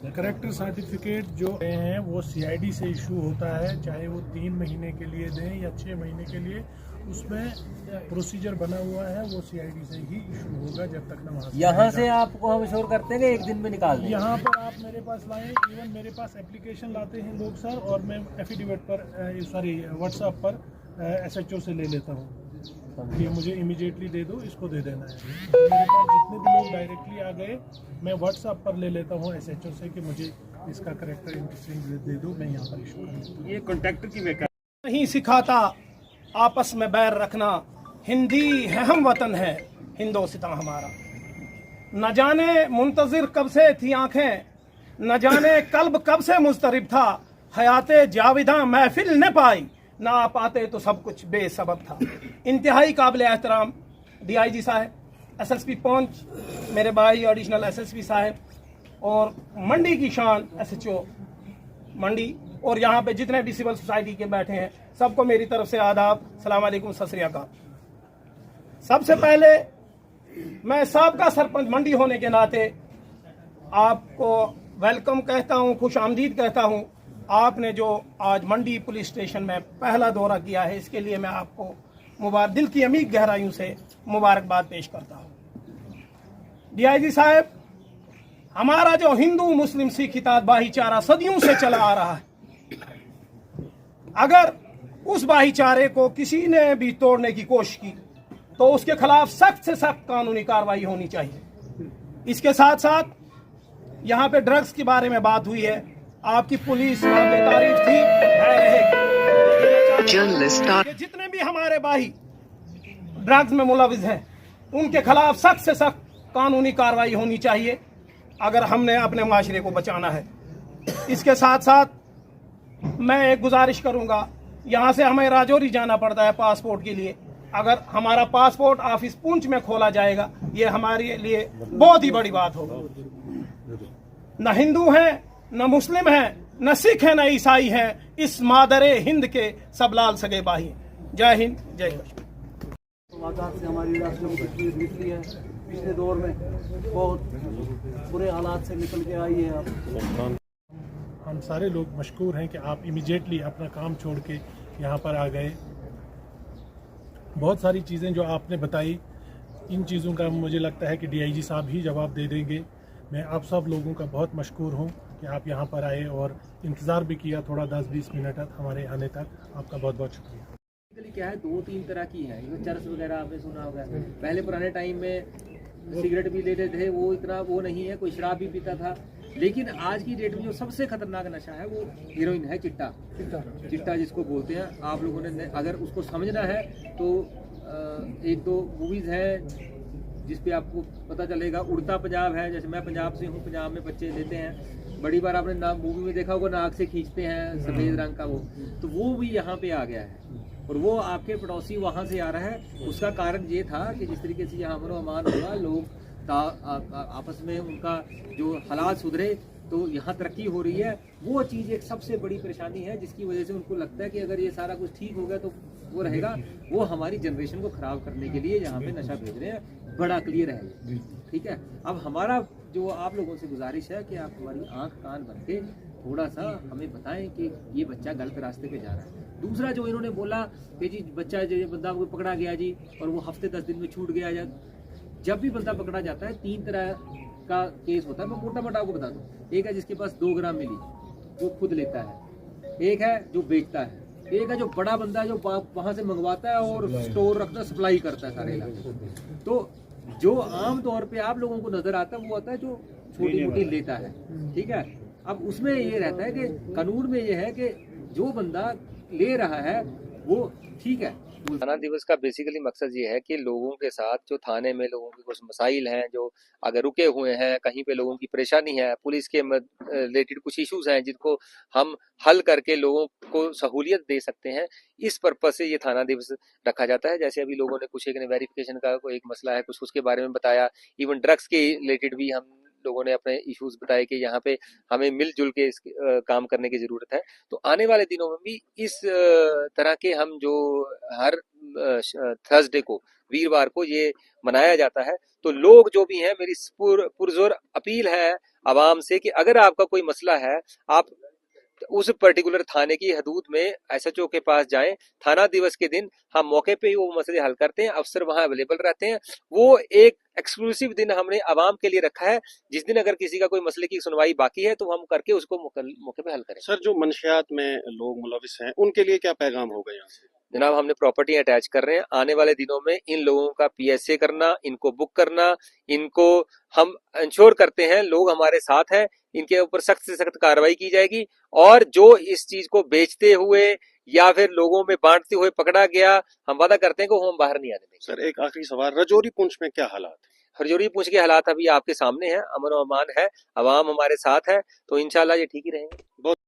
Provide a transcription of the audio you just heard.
Character certificate जो हैं वो सीआईडी से इशू होता है, चाहे वो 3 महीने के लिए दें या 6 महीने के लिए, उसमें प्रोसीजर बना हुआ है, वो सीआईडी से ही इशू होगा जब तक ना वहाँ यहाँ से आपको हम श्योर करते हैं कि एक दिन में निकाल दें। यहाँ पर आप मेरे पास लाएं, इवन मेरे पास एप्लीकेशन लाते हैं लोग सर, और मैं एफिडेविट पर व्हाट्सएप पर एसएचओ से ले लेता हूँ कि मुझे इमीडिएटली दे दो, इसको दे देना है। मेरे पास जितने भी लोग डायरेक्टली आ गए, मैं व्हाट्सएप पर ले लेता हूँ एसएचओ से कि मुझे इसका करेक्टर इंटरेस्टिंग दे दो, मैं यहाँ पर इशू करूँ। ये कॉन्ट्रैक्टर की वैकेंसी नहीं सिखाता आपस में बैर रखना, हिंदी है हम वतन है हिंदोस्तां हमारा। न जाने मुंतजिर कब से थी आंखें, न जाने कल्ब कब से मुस्तरिब था, हयाते जाविदा महफिल न पाई, ना आ पाते तो सब कुछ बेसबब था। इंतहाई काबिल एहतराम डीआईजी साहब, एसएसपी पौंच मेरे भाई एडिशनल एसएसपी साहब, और मंडी की शान एसएचओ मंडी, और यहाँ पे जितने भी सिविल सोसाइटी के बैठे हैं सबको मेरी तरफ से आदाब, सलाम अलैकुम, सत श्री अकाल। सबसे पहले मैं साबका सरपंच मंडी होने के नाते आपको वेलकम कहता हूँ, खुश आमदीद कहता हूँ। आपने जो आज मंडी पुलिस स्टेशन में पहला दौरा किया है, इसके लिए मैं आपको दिल की अमीर गहराइयों से मुबारकबाद पेश करता हूँ। डीआईजी साहब, हमारा जो हिंदू मुस्लिम सिख इत्तेहाद भाईचारा सदियों से चला आ रहा है, अगर उस भाईचारे को किसी ने भी तोड़ने की कोशिश की तो उसके खिलाफ सख्त से सख्त कानूनी कार्रवाई होनी चाहिए। इसके साथ साथ यहाँ पे ड्रग्स के बारे में बात हुई है, आपकी पुलिस तारीफ थी, रहेगी। जितने भी हमारे भाई ड्रग्स में मुलविस हैं उनके खिलाफ सख्त से सख्त कानूनी कार्रवाई होनी चाहिए, अगर हमने अपने माशरे को बचाना है। इसके साथ साथ मैं एक गुजारिश करूंगा, यहाँ से हमें राजौरी जाना पड़ता है पासपोर्ट के लिए, अगर हमारा पासपोर्ट ऑफिस पुंछ में खोला जाएगा, ये हमारे लिए बहुत ही बड़ी बात होगी। न हिंदू हैं, न मुस्लिम हैं, न सिख हैं, न ईसाई हैं, इस मादरे हिंद के सब लाल सगे भाई। जय हिंद, जय कश्मीर। वाक़ात से हमारी राष्ट्र में तस्वीर निकली है, पिछले दौर में बहुत बुरे हालात से निकल के आई है। आप हम सारे लोग मशकूर हैं कि आप इमीडिएटली अपना काम छोड़ के यहाँ पर आ गए। बहुत सारी चीज़ें जो आपने बताई, इन चीज़ों का मुझे लगता है कि डीआईजी साहब ही जवाब दे देंगे। मैं आप सब लोगों का बहुत मशकूर हूँ कि आप यहाँ पर आए और इंतज़ार भी किया थोड़ा 10-20 मिनट तक हमारे आने तक। आपका बहुत बहुत शुक्रिया। क्या है, 2-3 तरह की है, चरस वगैरह आपने सुना होगा। पहले पुराने टाइम में सिगरेट भी लेते थे, वो इतना वो नहीं है, कोई शराब भी पीता था। लेकिन आज की डेट में जो सबसे खतरनाक नशा है वो हीरोइन है, चिट्टा जिसको बोलते हैं। आप लोगों ने अगर उसको समझना है तो 1-2 मूवीज हैं जिस पे आपको पता चलेगा। उड़ता पंजाब है, जैसे मैं पंजाब से हूँ, पंजाब में बच्चे लेते हैं, बड़ी बार आपने मूवी में देखा होगा, नाक से खींचते हैं सफेद रंग का, वो भी यहाँ पे आ गया है, और वो आपके पड़ोसी वहाँ से आ रहा है। उसका कारण ये था कि जिस तरीके से यहाँ अमन अमान हुआ, लोग आपस में उनका जो हालात सुधरे, तो यहाँ तरक्की हो रही है। वो चीज़ एक सबसे बड़ी परेशानी है, जिसकी वजह से उनको लगता है कि अगर ये सारा कुछ ठीक हो गया तो वो रहेगा। वो हमारी जनरेशन को ख़राब करने के लिए यहाँ पे नशा भेज रहे हैं, बड़ा क्लियर है। ठीक है, अब हमारा जो आप लोगों से गुजारिश है कि आप हमारी आँख कान बन के थोड़ा सा हमें बताएं कि ये बच्चा गलत रास्ते पे जा रहा है। दूसरा जो इन्होंने बोला कि जी बच्चा जो बंदा को पकड़ा गया जी, और वो हफ्ते 10 दिन में छूट गया। जब भी बंदा पकड़ा जाता है 3 तरह का केस होता है, मैं मोटा मोटा आपको बता दूं। एक है जिसके पास 2 ग्राम मिली, वो खुद लेता है। एक है जो बेचता है। एक है जो बड़ा बंदा है, जो वहां से मंगवाता है और स्टोर रखता है, सप्लाई करता है सारे इलाके। तो जो आम तौर पे आप लोगों को नजर आता है वो आता है जो छोटी मोटी लेता है। ठीक है, अब उसमें ये रहता है कि कानून में ये है कि जो बंदा ले रहा है वो ठीक है। थाना दिवस का बेसिकली मकसद ये है कि लोगों के साथ जो थाने में लोगों के कुछ मसाइल हैं, जो अगर रुके हुए हैं, कहीं पे लोगों की परेशानी है, पुलिस के रिलेटेड कुछ इश्यूज हैं जिनको हम हल करके लोगों को सहूलियत दे सकते हैं, इस पर्पज से ये थाना दिवस रखा जाता है। जैसे अभी लोगों ने कुछ एक ने वेरिफिकेशन का कोई एक मसला है, कुछ उसके बारे में बताया। इवन ड्रग्स के रिलेटेड भी हम लोगों ने अपने इश्यूज बताए कि यहाँ पे हमें मिलजुल के काम करने की जरूरत है। तो आने वाले दिनों में भी इस तरह के हम जो हर थर्सडे को, वीरवार को ये मनाया जाता है, तो लोग जो भी हैं, मेरी पुरजोर अपील है आवाम से कि अगर आपका कोई मसला है, आप उस पर्टिकुलर थाने की हदूद में एसएचओ के पास जाएं। थाना दिवस के दिन हम मौके पे ही वो मसले हल करते हैं, अफसर वहां अवेलेबल रहते हैं। वो एक एक्सक्लूसिव दिन हमने आवाम के लिए रखा है, जिस दिन अगर किसी का कोई मसले की सुनवाई बाकी है तो हम करके उसको मौके पे हल करें। सर, जो मंशियात में लोग मुलविस हैं, उनके लिए क्या पैगाम होगा यहाँ से? जनाब, हमने प्रॉपर्टी अटैच कर रहे हैं। आने वाले दिनों में इन लोगों का पीएसए करना, इनको बुक करना, इनको हम इंश्योर करते हैं लोग हमारे साथ हैं, इनके ऊपर सख्त से सख्त कार्रवाई की जाएगी। और जो इस चीज को बेचते हुए या फिर लोगों में बांटते हुए पकड़ा गया, हम वादा करते हैं कि वो हम बाहर नहीं आने देंगे। सर, एक आखिरी सवाल, रजौरी पुंछ में क्या हालात है? हरजोरी पूंछ के हालात अभी आपके सामने हैं, अमन और अमान है, अवाम हमारे साथ है, तो इंशाल्लाह ये ठीक ही रहेंगे।